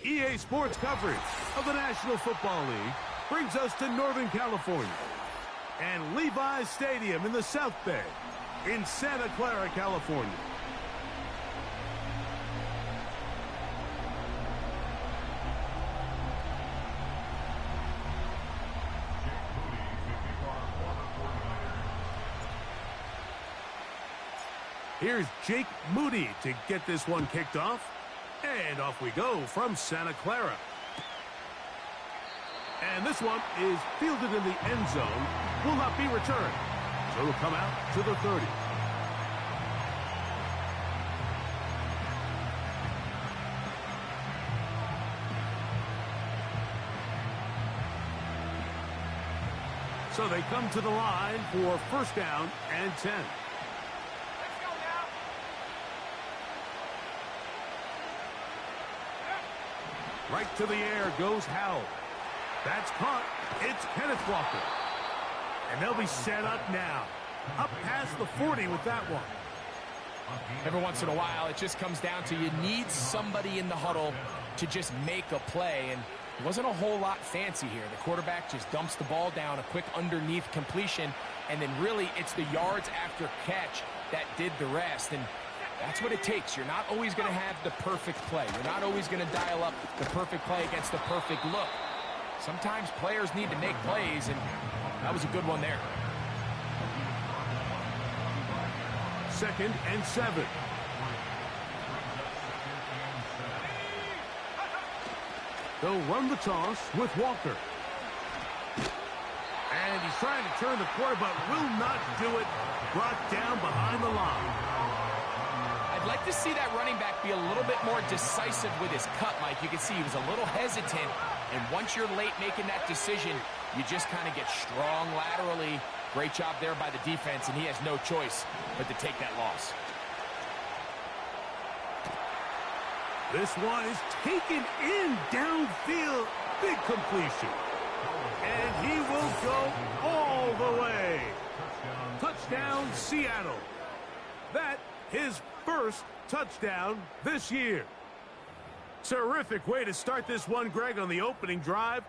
EA Sports coverage of the National Football League brings us to Northern California and Levi's Stadium in the South Bay in Santa Clara, California. Here's Jake Moody to get this one kicked off. And off we go from Santa Clara. And this one is fielded in the end zone. Will not be returned. So it'll come out to the 30. So they come to the line for first down and 10. Right to the air goes Howell. That's caught. It's Kenneth Walker. And they'll be set up now. Up past the 40 with that one. Every once in a while, it just comes down to you need somebody in the huddle to just make a play. And it wasn't a whole lot fancy here. The quarterback just dumps the ball down, a quick underneath completion. And then really, it's the yards after catch that did the rest. And that's what it takes. You're not always going to have the perfect play. You're not always going to dial up the perfect play against the perfect look. Sometimes players need to make plays, and that was a good one there. 2nd and 7. They'll run the toss with Walker. And he's trying to turn the corner, but will not do it. Brought down behind the line. I'd like to see that running back be a little bit more decisive with his cut, Mike. You can see he was a little hesitant, and once you're late making that decision, you just kind of get strong laterally. Great job there by the defense, and he has no choice but to take that loss. This one is taken in downfield. Big completion. And he will go all the way. Touchdown, Seattle. That his first touchdown this year. Terrific way to start this one, Greg, on the opening drive.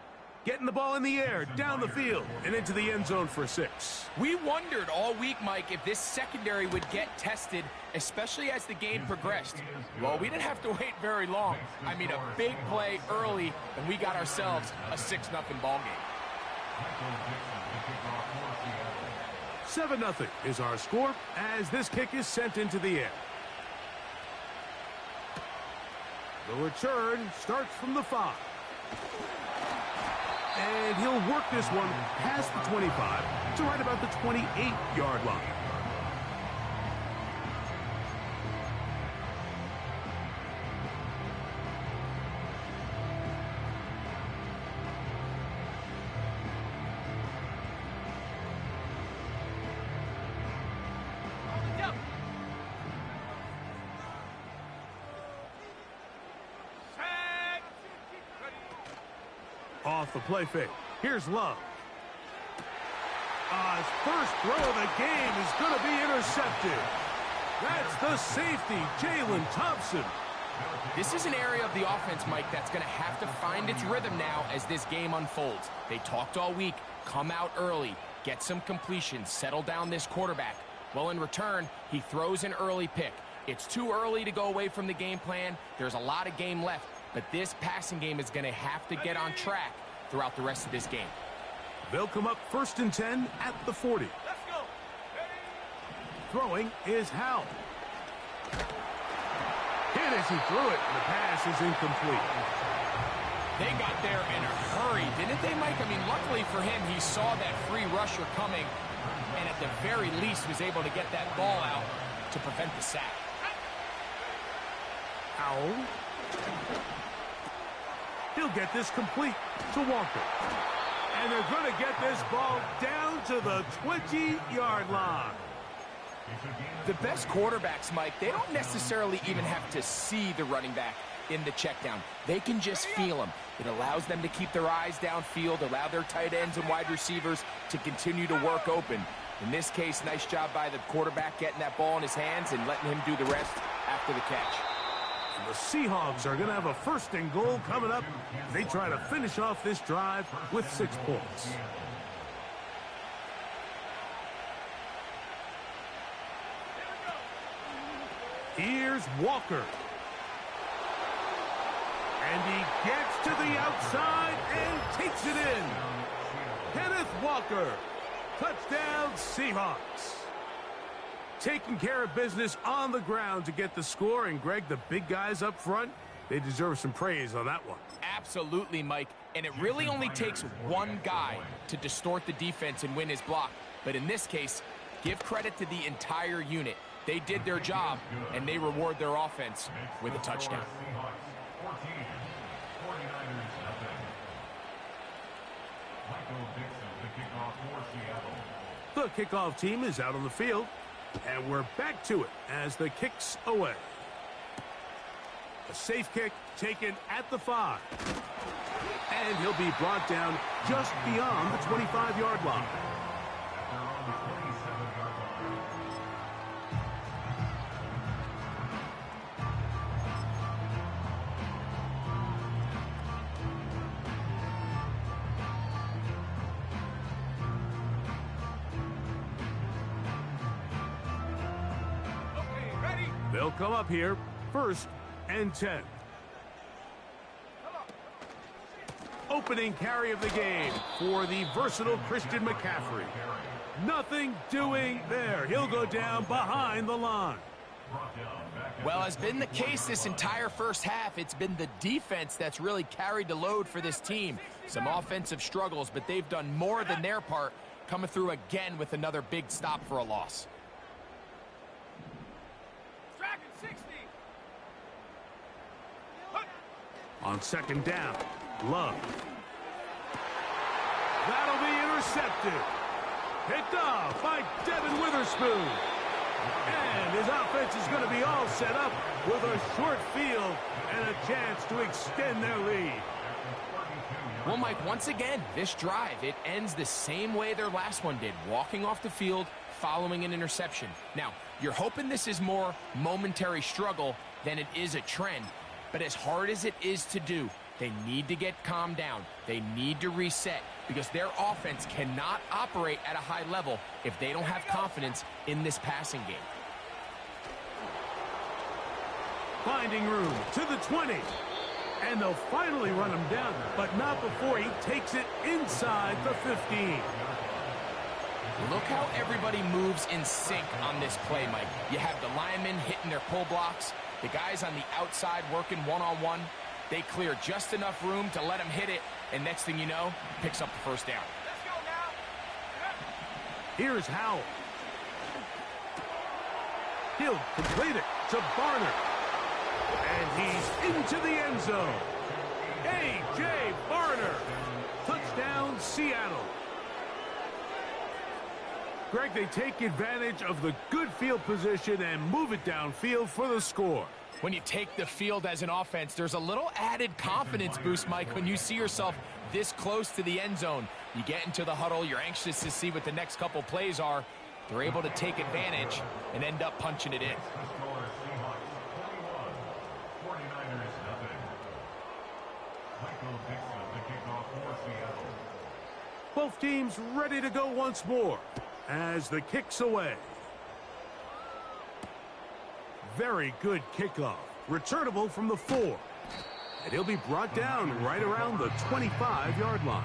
Getting the ball in the air, down the field, and into the end zone for 6. We wondered all week, Mike, if this secondary would get tested, especially as the game progressed. Well, we didn't have to wait very long. I mean, a big play early, and we got ourselves a 6-0 ball game. 7-0 is our score as this kick is sent into the air. The return starts from the 5. And he'll work this one past the 25 to right about the 28-yard line. Off the play fake. Here's Love. His first throw of the game is going to be intercepted. That's the safety, Jalen Thompson. This is an area of the offense, Mike, that's going to have to find its rhythm now as this game unfolds. They talked all week. Come out early. Get some completions. Settle down this quarterback. Well, in return, he throws an early pick. It's too early to go away from the game plan. There's a lot of game left. But this passing game is going to have to get on track throughout the rest of this game. They'll come up 1st and 10 at the 40. Let's go. Throwing is Howell. Hit as he threw it, and the pass is incomplete. They got there in a hurry, didn't they, Mike? I mean, luckily for him, he saw that free rusher coming, and at the very least was able to get that ball out to prevent the sack. Howell. He'll get this complete to Walker. And they're going to get this ball down to the 20-yard line. The best quarterbacks, Mike, they don't necessarily even have to see the running back in the check down. They can just feel him. It allows them to keep their eyes downfield, allow their tight ends and wide receivers to continue to work open. In this case, nice job by the quarterback getting that ball in his hands and letting him do the rest after the catch. The Seahawks are going to have a 1st and goal coming up. They try to finish off this drive with 6 points. Here's Walker. And he gets to the outside and takes it in. Kenneth Walker. Touchdown, Seahawks. Taking care of business on the ground to get the score. And, Greg, the big guys up front, they deserve some praise on that one. Absolutely, Mike. And it really only takes one guy to distort the defense and win his block. But in this case, give credit to the entire unit. They did their job, and they reward their offense with a touchdown. The kickoff team is out on the field, and we're back to it as the kick's away. A safe kick taken at the 5. And he'll be brought down just beyond the 25-yard line. They'll come up here, 1st and 10. Opening carry of the game for the versatile Christian McCaffrey. Nothing doing there. He'll go down behind the line. Well, has been the case this entire first half. It's been the defense that's really carried the load for this team. Some offensive struggles, but they've done more than their part, coming through again with another big stop for a loss. On 2nd down, Love. That'll be intercepted. Picked off by Devin Witherspoon. And his offense is going to be all set up with a short field and a chance to extend their lead. Well, Mike, once again, this drive, it ends the same way their last one did, walking off the field, following an interception. Now, you're hoping this is more momentary struggle than it is a trend. But as hard as it is to do, they need to get calmed down. They need to reset because their offense cannot operate at a high level if they don't have confidence in this passing game. Finding room to the 20. And they'll finally run him down, but not before he takes it inside the 15. Look how everybody moves in sync on this play, Mike. You have the linemen hitting their pull blocks, the guys on the outside working one-on-one. They clear just enough room to let him hit it, and next thing you know, picks up the 1st down. Let's go now. Here's Howell. He'll complete it to Barner. And he's into the end zone. A.J. Barner. Touchdown, Seattle. Greg, they take advantage of the good field position and move it downfield for the score. When you take the field as an offense, there's a little added confidence boost, Mike, when you see yourself this close to the end zone. You get into the huddle, you're anxious to see what the next couple plays are. They're able to take advantage and end up punching it in. Both teams ready to go once more as the kick's away. Very good kickoff. Returnable from the 4. And he'll be brought down right around the 25-yard line.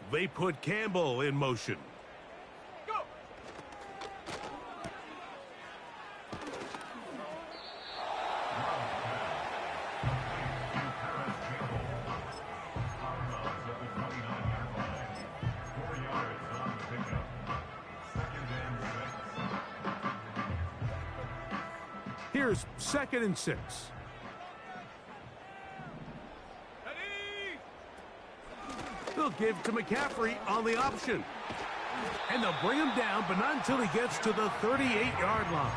They put Campbell in motion. Go. Here's 2nd and 6. They'll give to McCaffrey on the option. And they'll bring him down, but not until he gets to the 38-yard line.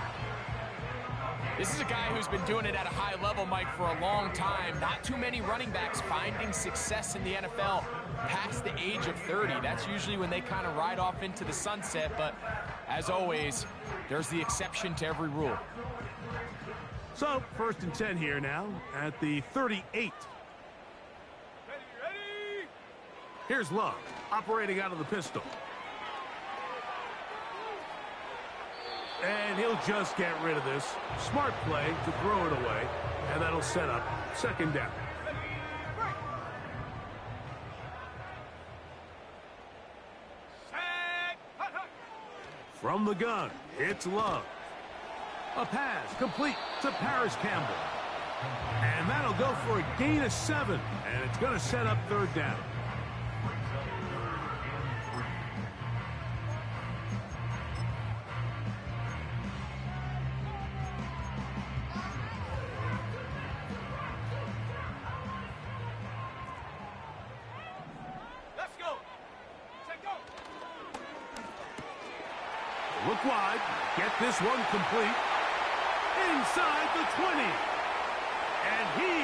This is a guy who's been doing it at a high level, Mike, for a long time. Not too many running backs finding success in the NFL past the age of 30. That's usually when they kind of ride off into the sunset, but as always, there's the exception to every rule. So, 1st and 10 here now at the 38. Ready. Here's Love, operating out of the pistol. And he'll just get rid of this. Smart play to throw it away, and that'll set up 2nd down. From the gun, it's Love. A pass complete to Paris Campbell. And that'll go for a gain of 7, and it's going to set up 3rd down. Let's go. Set go. Look wide. Get this one complete. Inside the 20. And he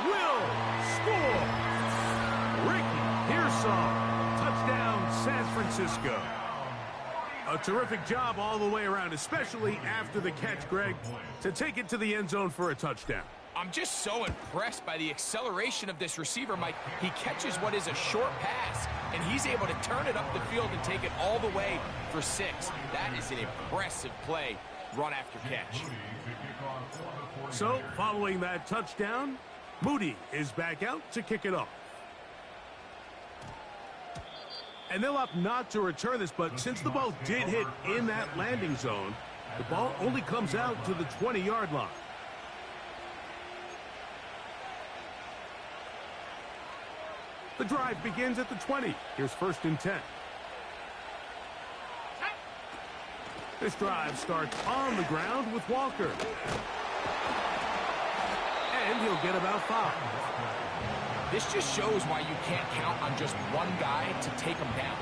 will score. Ricky Pearsall. Touchdown, San Francisco. A terrific job all the way around, especially after the catch, Greg, to take it to the end zone for a touchdown. I'm just so impressed by the acceleration of this receiver, Mike. He catches what is a short pass, and he's able to turn it up the field and take it all the way for 6. That is an impressive play, run after catch. So, following that touchdown, Moody is back out to kick it off. And they'll opt not to return this, but since the ball did hit in that landing zone, the ball only comes out to the 20-yard line. The drive begins at the 20. Here's 1st and 10. This drive starts on the ground with Walker. And he'll get about 5. This just shows why you can't count on just one guy to take him down.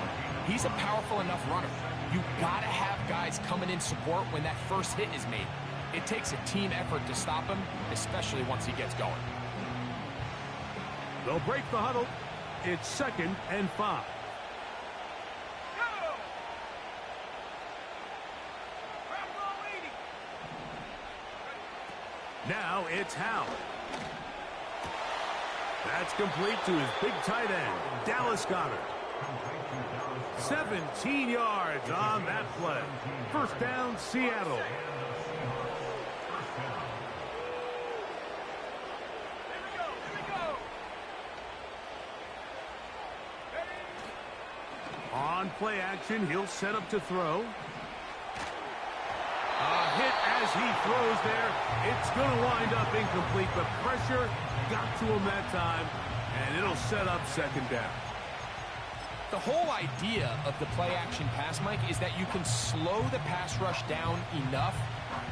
He's a powerful enough runner. You gotta have guys coming in support when that first hit is made. It takes a team effort to stop him, especially once he gets going. They'll break the huddle. It's 2nd and 5. Now it's Howell. That's complete to his big tight end, Dallas Goedert. 17 yards on that play. 1st down, Seattle. On play action, he'll set up to throw. A hit as he throws there. It's going to wind up incomplete, but pressure got to him that time, and it'll set up 2nd down. The whole idea of the play action pass, Mike, is that you can slow the pass rush down enough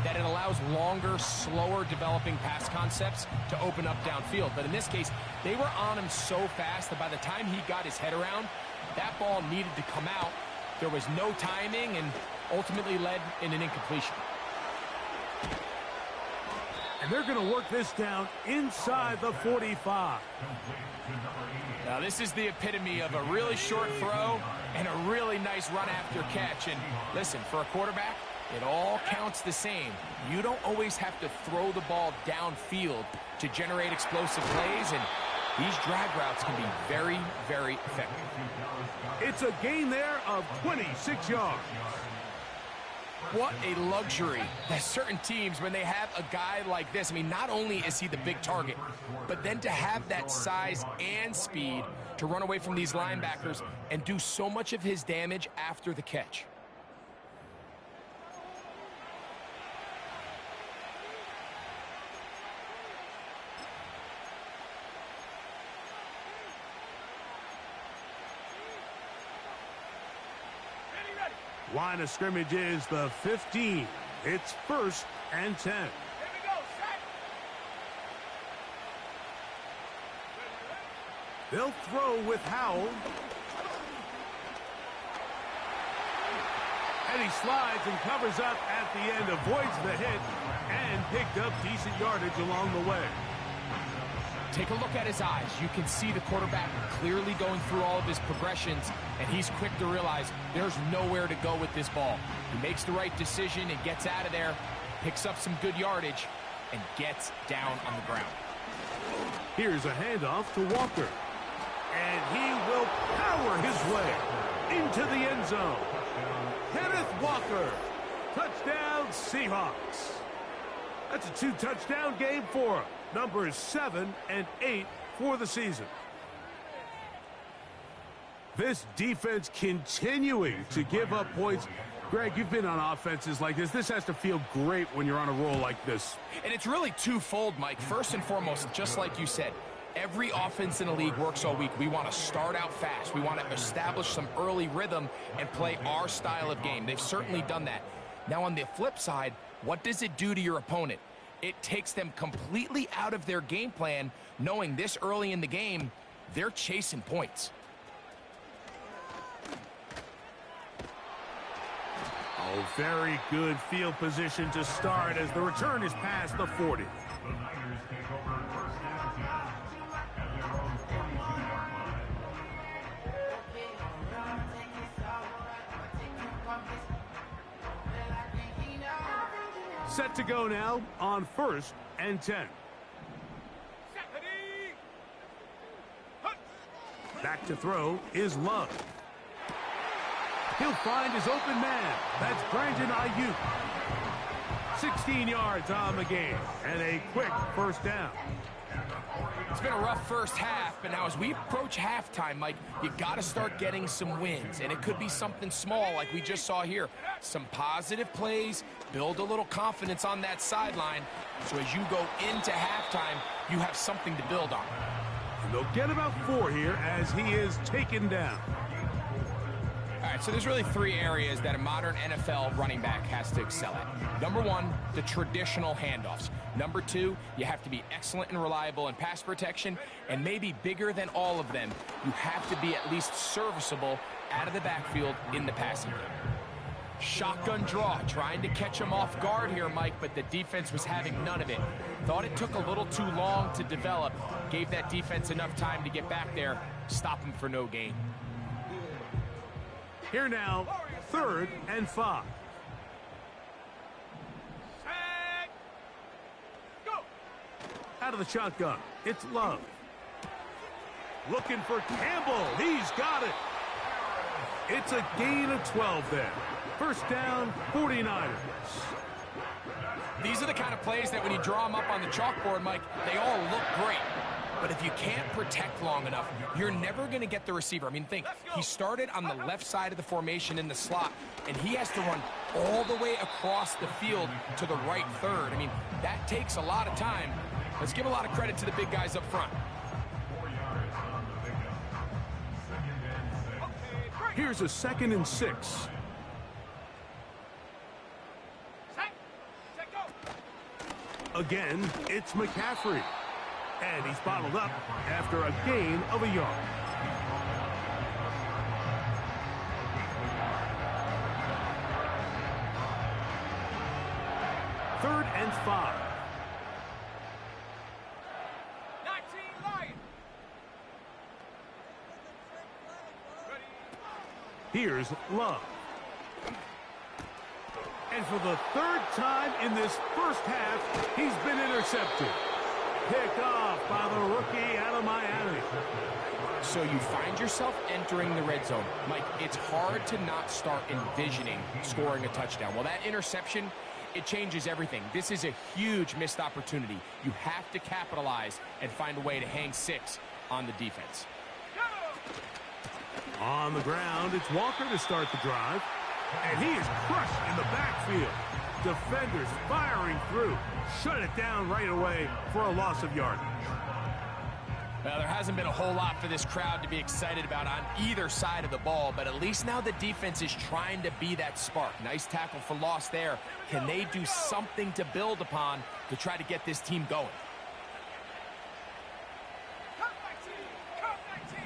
that it allows longer, slower developing pass concepts to open up downfield. But in this case, they were on him so fast that by the time he got his head around, that ball needed to come out. There was no timing and ultimately led in an incompletion. And they're going to work this down inside the 45. Now, this is the epitome of a really short throw and a really nice run after catch. And listen, for a quarterback, it all counts the same. You don't always have to throw the ball downfield to generate explosive plays, and these drag routes can be very, very effective. It's a gain there of 26 yards. What a luxury that certain teams, when they have a guy like this, I mean, not only is he the big target, but then to have that size and speed to run away from these linebackers and do so much of his damage after the catch. Line of scrimmage is the 15. It's 1st and 10. Here we go, set. They'll throw with Howell. And he slides and covers up at the end, avoids the hit, and picked up decent yardage along the way. Take a look at his eyes. You can see the quarterback clearly going through all of his progressions, and he's quick to realize there's nowhere to go with this ball. He makes the right decision and gets out of there, picks up some good yardage, and gets down on the ground. Here's a handoff to Walker. And he will power his way into the end zone. Kenneth Walker. Touchdown, Seahawks. That's a 2-touchdown game for him. Numbers 7 and 8 for the season. This defense continuing to give up points. Greg, you've been on offenses like this. This has to feel great when you're on a roll like this. And it's really twofold, Mike. First and foremost, just like you said, every offense in the league works all week. We want to start out fast. We want to establish some early rhythm and play our style of game. They've certainly done that. Now, on the flip side, what does it do to your opponent? It takes them completely out of their game plan, knowing this early in the game, they're chasing points. Oh, very good field position to start as the return is past the 40. Set to go now on 1st and 10. Back to throw is Love. He'll find his open man. That's Brandon Ayuk. 16 yards on the game and a quick first down. It's been a rough first half, but now as we approach halftime, Mike, you got to start getting some wins, and it could be something small like we just saw here. Some positive plays, build a little confidence on that sideline, so as you go into halftime, you have something to build on. And they'll get about 4 here as he is taken down. All right, so there's really 3 areas that a modern NFL running back has to excel at. Number 1, the traditional handoffs. Number 2, you have to be excellent and reliable in pass protection, and maybe bigger than all of them, you have to be at least serviceable out of the backfield in the passing game. Shotgun draw, trying to catch him off guard here, Mike, but the defense was having none of it. Thought it took a little too long to develop, gave that defense enough time to get back there, stop him for no gain. Here now, 3rd and 5. Set. Go. Out of the shotgun, it's Love. Looking for Campbell. He's got it. It's a gain of 12 there. First down, 49ers. These are the kind of plays that when you draw them up on the chalkboard, Mike, they all look great. But if you can't protect long enough, you're never going to get the receiver. I mean, think, he started on the left side of the formation in the slot, and he has to run all the way across the field to the right third. I mean, that takes a lot of time. Let's give a lot of credit to the big guys up front. Here's a 2nd and 6. Set. Set. Go. Again, it's McCaffrey. And he's bottled up after a gain of a yard. Third and 5. 19 Lions. Ready. Here's Love. And for the 3rd time in this first half, he's been intercepted. Picked off by the rookie out of Miami. So you find yourself entering the red zone. Mike, it's hard to not start envisioning scoring a touchdown. Well, that interception, it changes everything. This is a huge missed opportunity. You have to capitalize and find a way to hang 6 on the defense. On the ground, it's Walker to start the drive. And he is crushed in the backfield. Defenders firing through. Shut it down right away for a loss of yardage. Well, there hasn't been a whole lot for this crowd to be excited about on either side of the ball, but at least now the defense is trying to be that spark. Nice tackle for loss there. Can they do something to build upon to try to get this team going? Cut 19. Cut 19.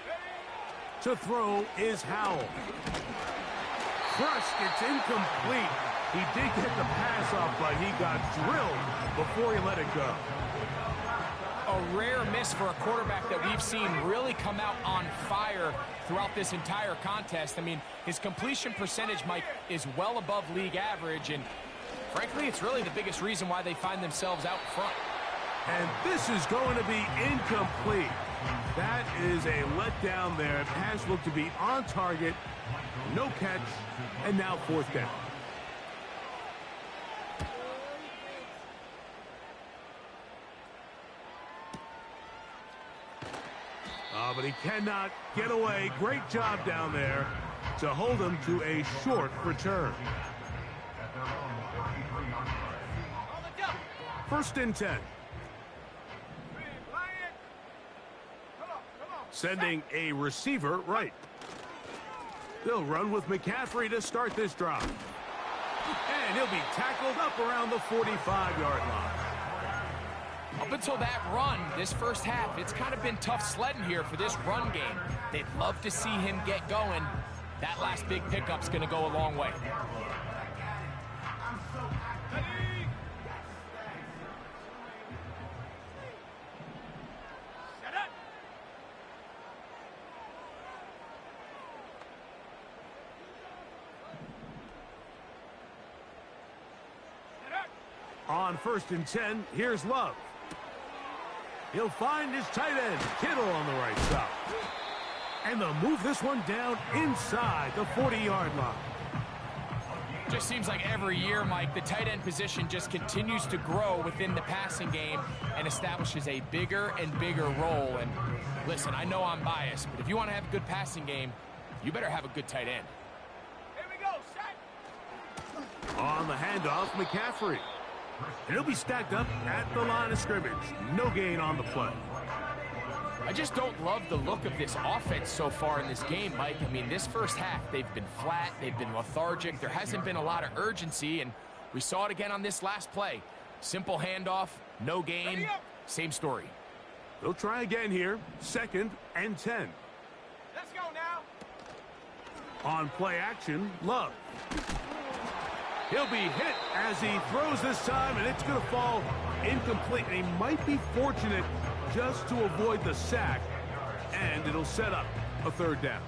Ready. To throw is Howell. crushed. It's incomplete. He did get the pass off, but he got drilled before he let it go. A rare miss for a quarterback that we've seen really come out on fire throughout this entire contest. I mean, his completion percentage, Mike, is well above league average, and frankly, it's really the biggest reason why they find themselves out front. And this is going to be incomplete. That is a letdown there. Pass looked to be on target, no catch, and now fourth down. But he cannot get away. Great job down there to hold him to a short return. First and 10. Sending a receiver right. They'll run with McCaffrey to start this drive. And he'll be tackled up around the 45-yard line. Up until that run, this first half, it's kind of been tough sledding here for this run game. They'd love to see him get going. That last big pickup's going to go a long way. On first and 10, here's Love. He'll find his tight end, Kittle, on the right side. And they'll move this one down inside the 40-yard line. Just seems like every year, Mike, the tight end position just continues to grow within the passing game and establishes a bigger and bigger role. And listen, I know I'm biased, but if you want to have a good passing game, you better have a good tight end. Here we go, set. On the handoff, McCaffrey. And he'll be stacked up at the line of scrimmage. No gain on the play. I just don't love the look of this offense so far in this game, Mike. I mean, this first half, they've been flat, they've been lethargic, there hasn't been a lot of urgency, and we saw it again on this last play. Simple handoff, no gain, same story. They'll try again here, second and 10. Let's go now. On play action, Love. He'll be hit as he throws this time, and it's going to fall incomplete. And he might be fortunate just to avoid the sack, and it'll set up a third down.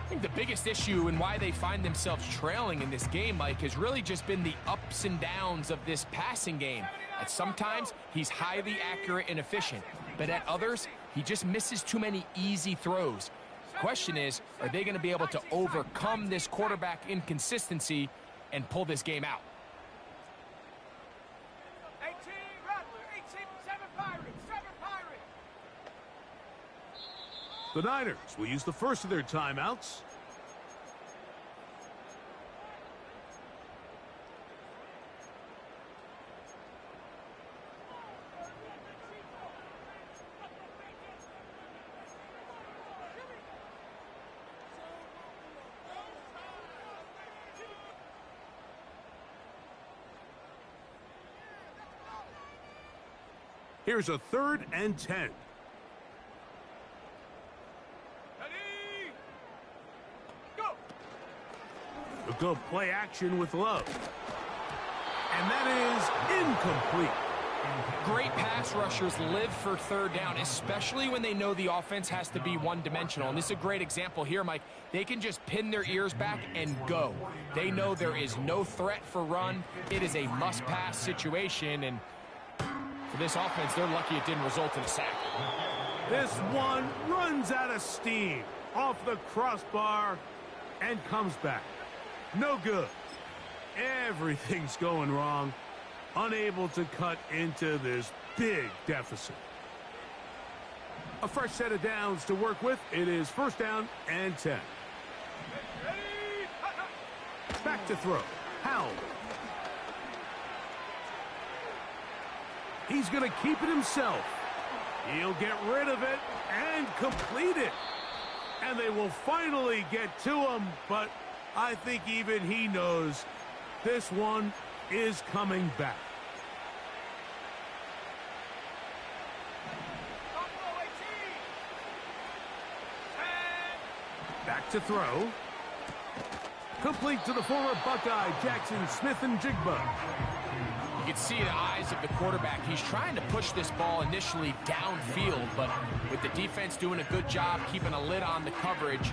I think the biggest issue and why they find themselves trailing in this game, Mike, has really just been the ups and downs of this passing game. At sometimes, he's highly accurate and efficient, but at others, he just misses too many easy throws. The question is, are they going to be able to overcome this quarterback inconsistency and pull this game out? 18 Rattler, 18, 7 Pirates, 7 Pirates. The Niners will use the first of their timeouts. Here's a third and 10. Ready? Go. They'll go play action with Love. And that is incomplete. Great pass rushers live for third down, especially when they know the offense has to be one-dimensional. And this is a great example here, Mike. They can just pin their ears back and go. They know there is no threat for run. It is a must-pass situation, and for this offense, they're lucky it didn't result in a sack. This one runs out of steam off the crossbar and comes back. No good. Everything's going wrong. Unable to cut into this big deficit. A fresh set of downs to work with. It is first down and 10. Back to throw. Howell. He's going to keep it himself. He'll get rid of it and complete it. And they will finally get to him, but I think even he knows this one is coming back. Back to throw. Complete to the former Buckeye, Jackson Smith-Njigba. You can see the eyes of the quarterback. He's trying to push this ball initially downfield, but with the defense doing a good job keeping a lid on the coverage,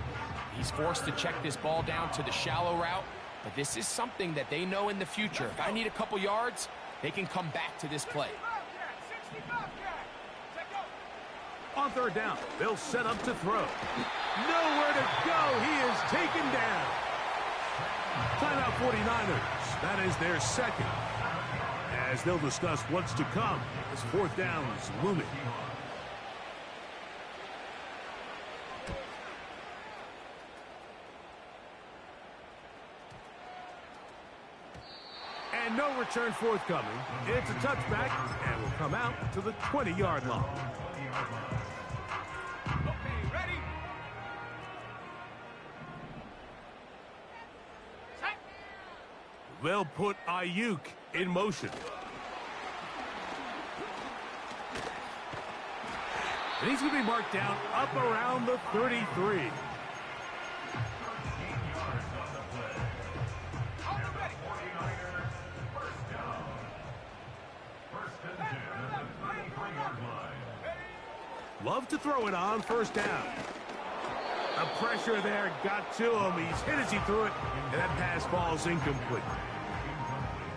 he's forced to check this ball down to the shallow route. But this is something that they know in the future. If I need a couple yards, they can come back to this play. On third down, they'll set up to throw. Nowhere to go. He is taken down. Timeout 49ers. That is their second. As they'll discuss what's to come as fourth down is looming. And no return forthcoming. It's a touchback and will come out to the 20-yard line. Okay, ready? Set. They'll put Ayuk in motion. And he's going to be marked down up around the 33. Love to throw it on first down. The pressure there got to him. He's hit as he threw it, and that pass falls incomplete.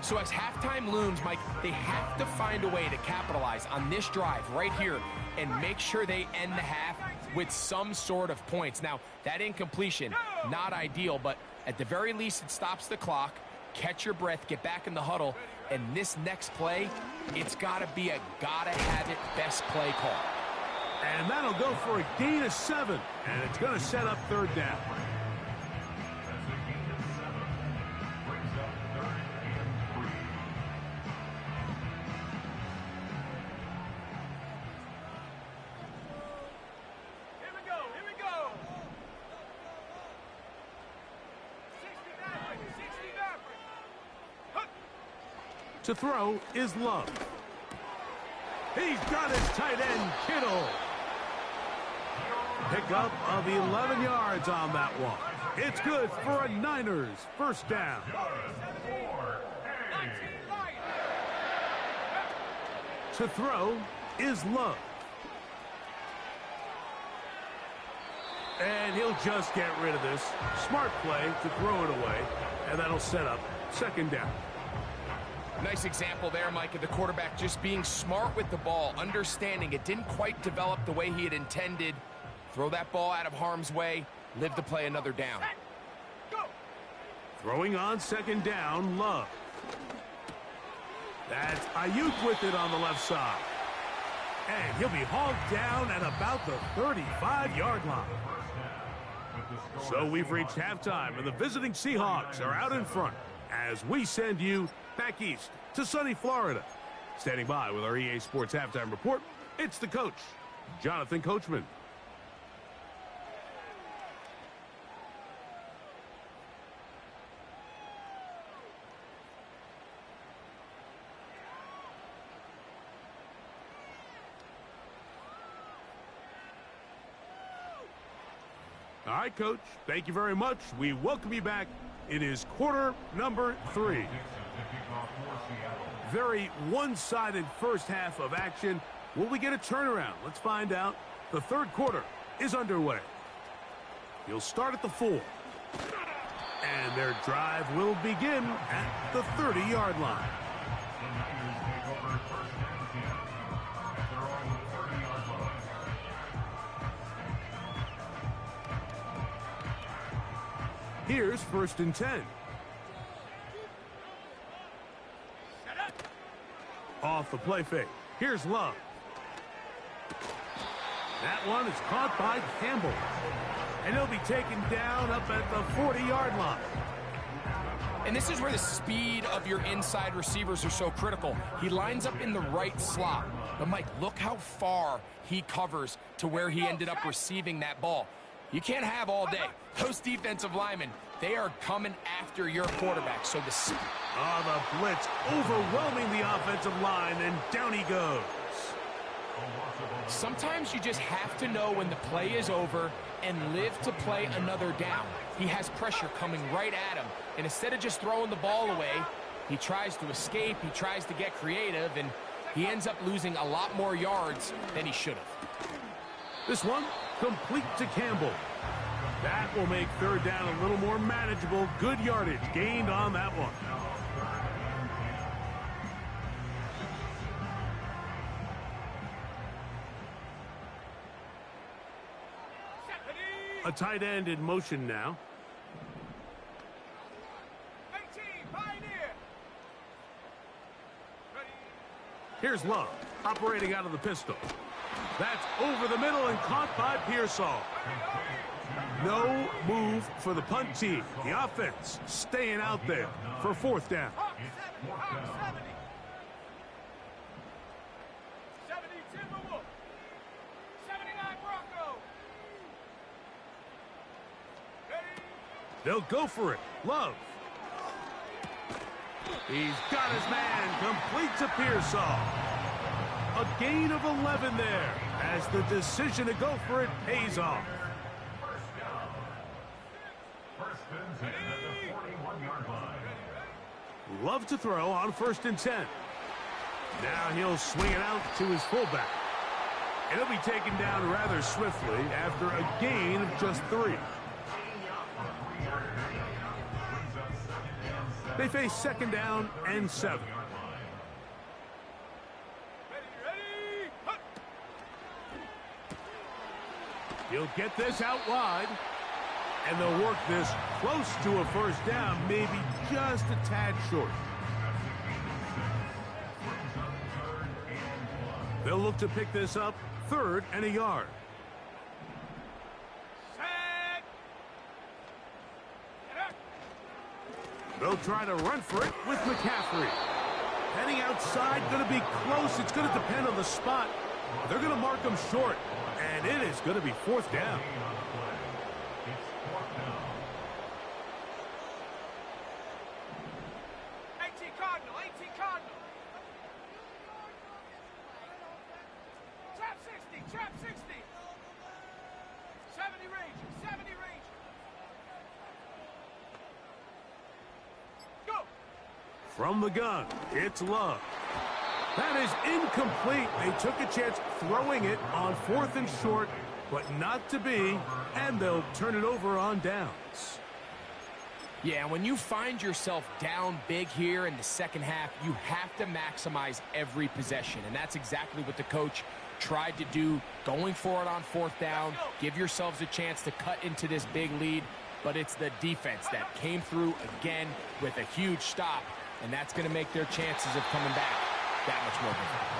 So as halftime looms, Mike, they have to find a way to capitalize on this drive right here and make sure they end the half with some sort of points. Now, that incompletion, not ideal, but at the very least it stops the clock. Catch your breath, get back in the huddle, and this next play, it's got to be a gotta-have-it best play call. And that'll go for a gain of 7, and it's going to set up third down. Here we go, here we go. 60 Maverick. To throw is Love. He's got his tight end, Kittle. Pickup of 11 yards on that one. It's good for a Niners first down. To throw is Love. And he'll just get rid of this. Smart play to throw it away, and that'll set up second down. Nice example there, Mike, of the quarterback just being smart with the ball, understanding it didn't quite develop the way he had intended. Throw that ball out of harm's way, live to play another down. Throwing on second down, Love. That's Ayuk with it on the left side. And he'll be hauled down at about the 35-yard line. So we've reached halftime, and the visiting Seahawks are out in front as we send you back east to sunny Florida. Standing by with our EA Sports Halftime Report, it's the coach, Jonathan Coachman. All right, Coach, thank you very much. We welcome you back. It is quarter number 3. Very one-sided first half of action. Will we get a turnaround? Let's find out. The third quarter is underway. He'll start at the 4. And their drive will begin at the 30-yard line. Here's first and 10. Off the play fake. Here's Love. That one is caught by Campbell. And he'll be taken down up at the 40-yard line. And this is where the speed of your inside receivers are so critical. He lines up in the right slot. But, Mike, look how far he covers to where he ended up receiving that ball. You can't have all day. Those defensive linemen, they are coming after your quarterback. So the the blitz overwhelming the offensive line, and down he goes. Sometimes you just have to know when the play is over and live to play another down. He has pressure coming right at him, and instead of just throwing the ball away, he tries to escape, he tries to get creative, and he ends up losing a lot more yards than he should have. This one, complete to Campbell. That will make third down a little more manageable. Good yardage gained on that one. A tight end in motion now. 18, Pioneer. Here's Love, operating out of the pistol. That's over the middle and caught by Pearsall. No move for the punt team. The offense staying out there for fourth down. Hawk 70, Hawk 70. 70 Timberwolves. 79 Broncos. Ready? They'll go for it. Love. He's got his man complete to Pearsall. A gain of 11 there as the decision to go for it pays off. Love to throw on 1st and 10. Now he'll swing it out to his fullback. And he'll be taken down rather swiftly after a gain of just 3. They face 2nd down and 7. Ready? Hunt. He'll get this out wide. And they'll work this close to a 1st down, maybe just a tad short. They'll look to pick this up 3rd and a yard. Set. Get up. They'll try to run for it with McCaffrey. Heading outside, going to be close. It's going to depend on the spot. They're going to mark him short, and it is going to be 4th down. 18 Cardinal, 18 Cardinal. Trap 60, trap 60. 70 Rangers, 70 Rangers. Go. From the gun, it's Love. That is incomplete. They took a chance throwing it on 4th and short, but not to be, and they'll turn it over on downs. Yeah, when you find yourself down big here in the second half, you have to maximize every possession, and that's exactly what the coach tried to do, going for it on 4th down. Give yourselves a chance to cut into this big lead, but it's the defense that came through again with a huge stop, and that's going to make their chances of coming back that much more difficult.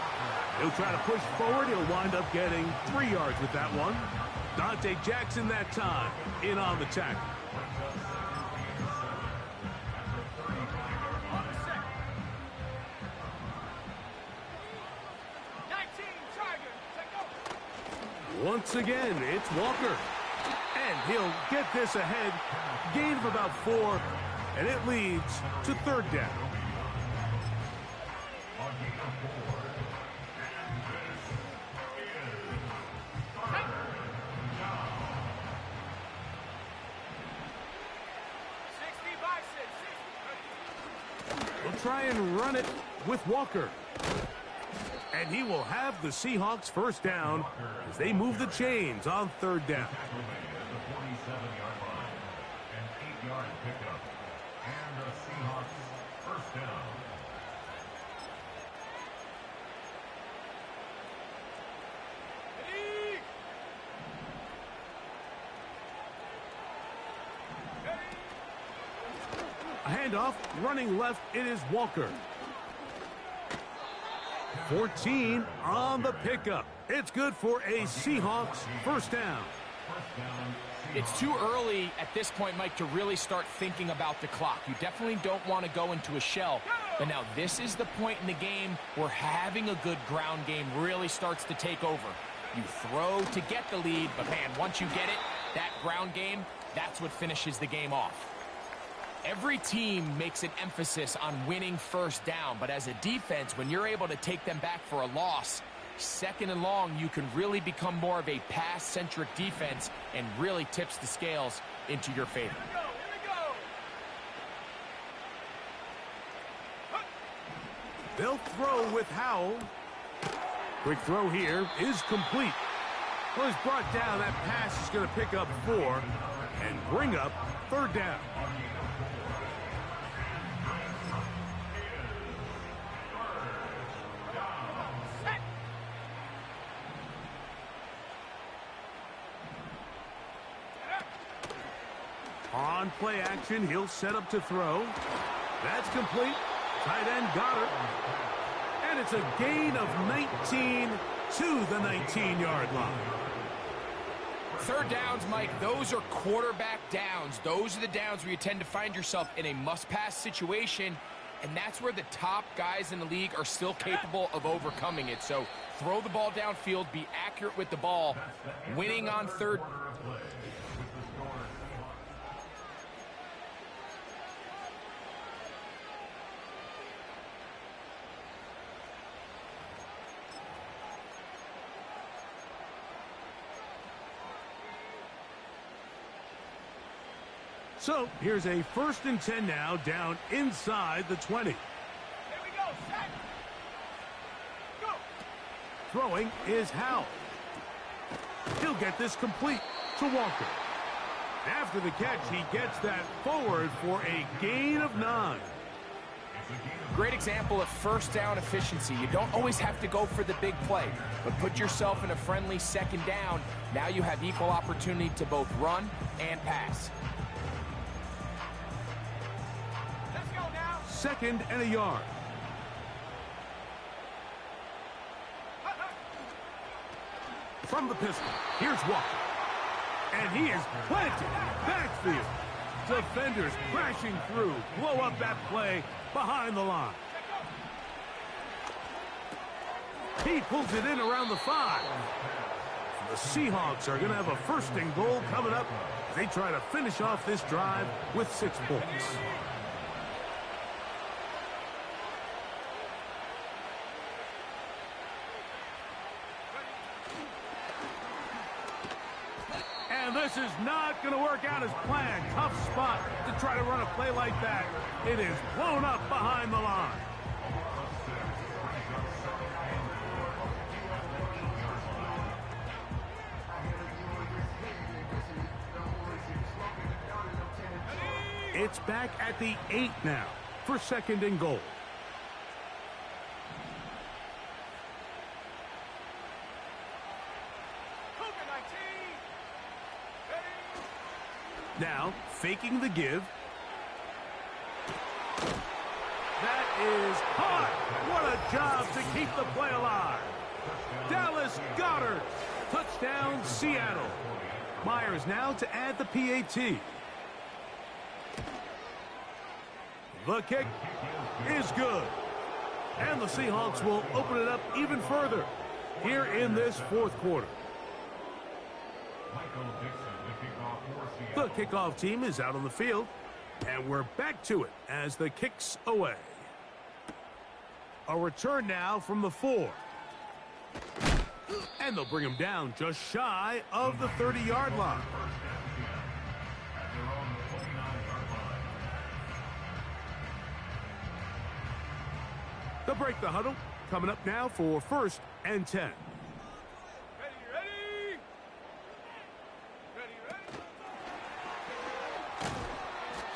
He'll try to push forward. He'll wind up getting 3 yards with that one. Dante Jackson that time in on the tackle. On the set. 19 Tigers. Take over. Once again, it's Walker. And he'll get this ahead. Gain of about 4, and it leads to 3rd down. Try and run it with Walker. And he will have the Seahawks 1st down as they move the chains on 3rd down. A handoff, running left, it is Walker. 14 on the pickup. It's good for a Seahawks 1st down. It's too early at this point, Mike, to really start thinking about the clock. You definitely don't want to go into a shell. But now this is the point in the game where having a good ground game really starts to take over. You throw to get the lead, but man, once you get it, that ground game, that's what finishes the game off. Every team makes an emphasis on winning 1st down, but as a defense, when you're able to take them back for a loss, second and long, you can really become more of a pass-centric defense and really tips the scales into your favor. Here we go. They'll throw with Howell. Quick throw here is complete. Well, he's brought down. That pass is going to pick up 4 and bring up third down. Set. On play action, he'll set up to throw. That's complete. Tight end Goddard. And it's a gain of 19 to the 19-yard line. Third downs, Mike, those are quarterback downs. Those are the downs where you tend to find yourself in a must-pass situation, and that's where the top guys in the league are still capable of overcoming it. So throw the ball downfield, be accurate with the ball, winning on third. So here's a 1st and 10 now, down inside the 20. Here we go. Set. Go. Throwing is Howell. He'll get this complete to Walker. After the catch, he gets that forward for a gain of 9. Great example of first down efficiency. You don't always have to go for the big play, but put yourself in a friendly second down. Now you have equal opportunity to both run and pass. 2nd and a yard. From the pistol, here's Walker. And he is planted backfield. Defenders crashing through, blow up that play behind the line. He pulls it in around the 5. The Seahawks are going to have a 1st and goal coming up as they try to finish off this drive with 6 points. And this is not going to work out as planned. Tough spot to try to run a play like that. It is blown up behind the line. It's back at the 8 now for 2nd and goal. Now, faking the give. That is hot. What a job to keep the play alive. Dallas Goddard. Touchdown, Seattle. Myers now to add the PAT. The kick is good. And the Seahawks will open it up even further here in this 4th quarter. The kickoff team is out on the field, and we're back to it as the kick's away. A return now from the 4. And they'll bring him down just shy of the 30-yard line. They'll break the huddle. Coming up now for 1st and 10.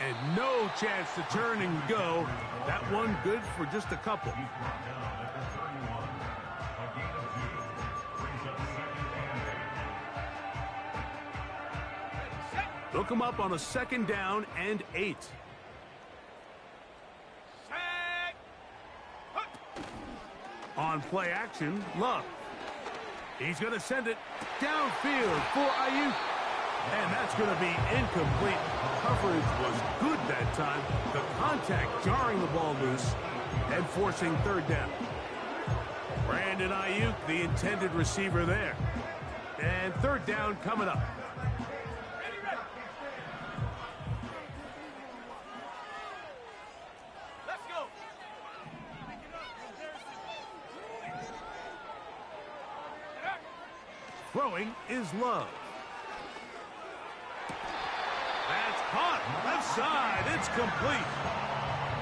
And no chance to turn and go. That one good for just a couple. They'll come up on a 2nd down and 8. On play action, Love. He's going to send it downfield for Ayuk. And that's going to be incomplete. Coverage was good that time. The contact jarring the ball loose and forcing 3rd down. Brandon Ayuk, the intended receiver there. And 3rd down coming up. Throwing is Love. That's caught. Left side. It's complete.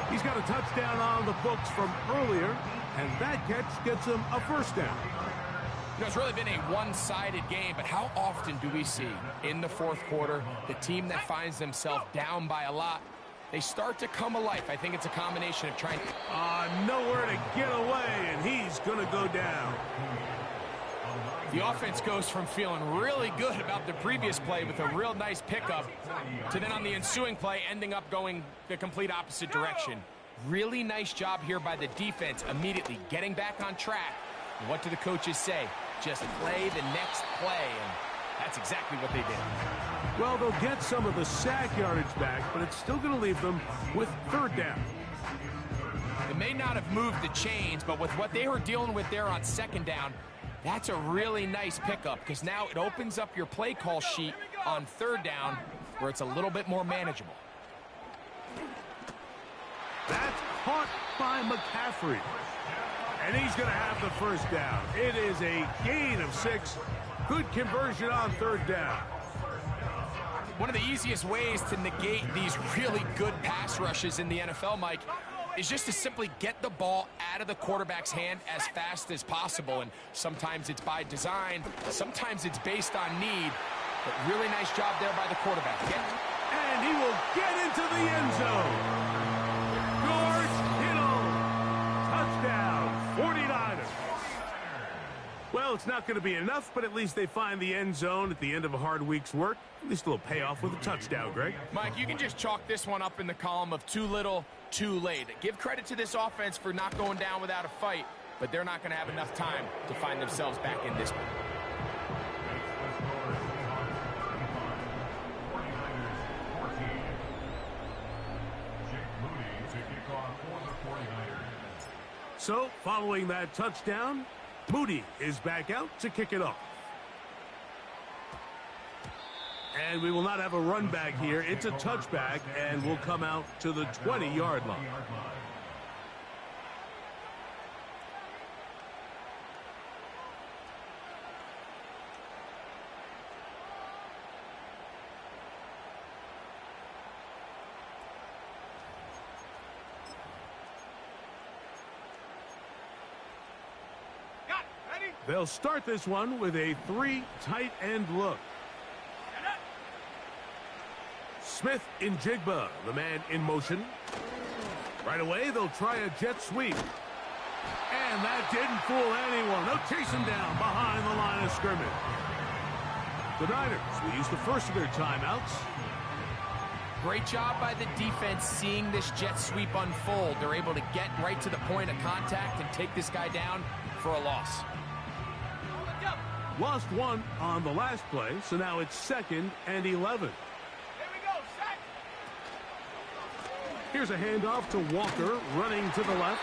He's got a touchdown on the books from earlier, and that catch gets him a first down. You know, it's really been a one-sided game, but how often do we see in the fourth quarter the team that finds themselves down by a lot, they start to come alive? I think it's a combination of trying nowhere to get away, and he's going to go down. The offense goes from feeling really good about the previous play with a real nice pickup to then on the ensuing play ending up going the complete opposite direction. Really nice job here by the defense immediately getting back on track. And what do the coaches say? Just play the next play, and that's exactly what they did. Well, they'll get some of the sack yardage back, but it's still going to leave them with third down. They may not have moved the chains, but with what they were dealing with there on second down, that's a really nice pickup because now it opens up your play call sheet on third down where it's a little bit more manageable. That's caught by McCaffrey. And he's going to have the first down. It is a gain of 6. Good conversion on third down. One of the easiest ways to negate these really good pass rushes in the NFL, Mike, is just to simply get the ball out of the quarterback's hand as fast as possible. And sometimes it's by design, sometimes it's based on need. But really nice job there by the quarterback. And he will get into the end zone. Touchdown, 49ers. Well, it's not going to be enough, but at least they find the end zone at the end of a hard week's work. At least a little payoff with a touchdown, Greg. Mike, you can just chalk this one up in the column of too little, too late. Give credit to this offense for not going down without a fight, but they're not going to have enough time to find themselves back in this one. So, following that touchdown, Moody is back out to kick it off. And we will not have a run back here. It's a touchback, and will come out to the 20-yard line. They'll start this one with a 3 tight end look. Smith in Jigba, the man in motion. Right away, they'll try a jet sweep. And that didn't fool anyone. They'll chase him down behind the line of scrimmage. The Niners will use the first of their timeouts. Great job by the defense seeing this jet sweep unfold. They're able to get right to the point of contact and take this guy down for a loss. Lost one on the last play, so now it's 2nd and 11. Here we go, sack. Here's a handoff to Walker, running to the left.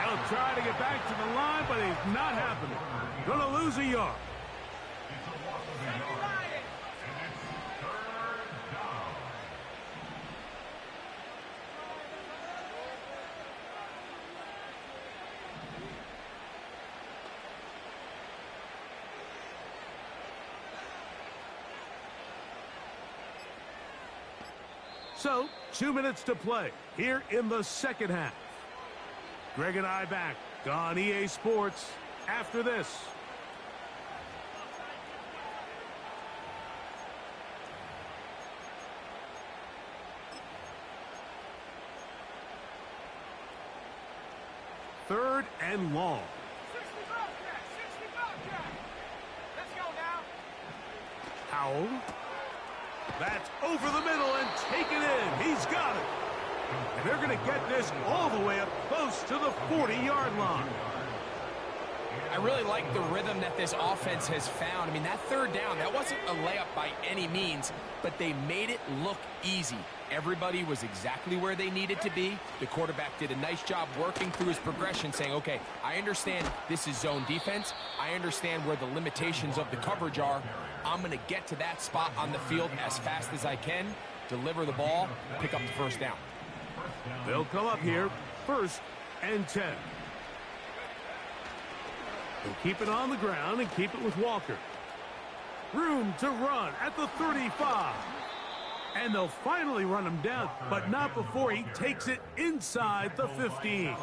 He'll try to get back to the line, but it's not happening. Gonna lose a yard. So, 2 minutes to play here in the second half. Greg and I back on EA Sports after this. Third and long. 60 Bobcat. Let's go now. Howell. That's over the middle and taken in. He's got it. And they're going to get this all the way up close to the 40-yard line. I really like the rhythm that this offense has found. I mean, that third down, that wasn't a layup by any means, but they made it look easy. Everybody was exactly where they needed to be. The quarterback did a nice job working through his progression, saying, okay, I understand this is zone defense. I understand where the limitations of the coverage are. I'm going to get to that spot on the field as fast as I can, deliver the ball, pick up the first down. They'll come up here, 1st and 10. They'll keep it on the ground and keep it with Walker. Room to run at the 35. And they'll finally run him down, but not before he takes it inside the 15.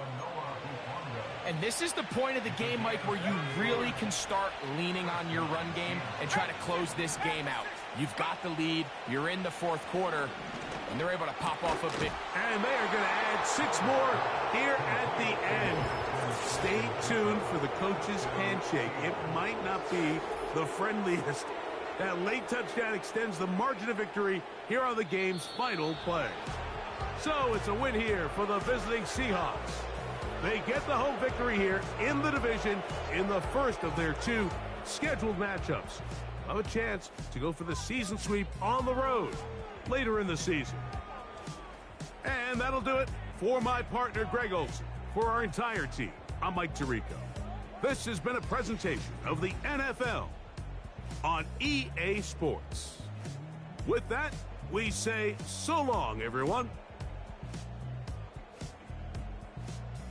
And this is the point of the game, Mike, where you really can start leaning on your run game and try to close this game out. You've got the lead, you're in the fourth quarter, and they're able to pop off a big. And they are going to add 6 more here at the end. Stay tuned for the coach's handshake. It might not be the friendliest. That late touchdown extends the margin of victory here on the game's final play. So it's a win here for the visiting Seahawks. They get the home victory here in the division in the first of their 2 scheduled matchups. Have a chance to go for the season sweep on the road later in the season. And that'll do it for my partner, Greg Olson. For our entire team, I'm Mike Tirico. This has been a presentation of the NFL on EA Sports. With that, we say so long, everyone.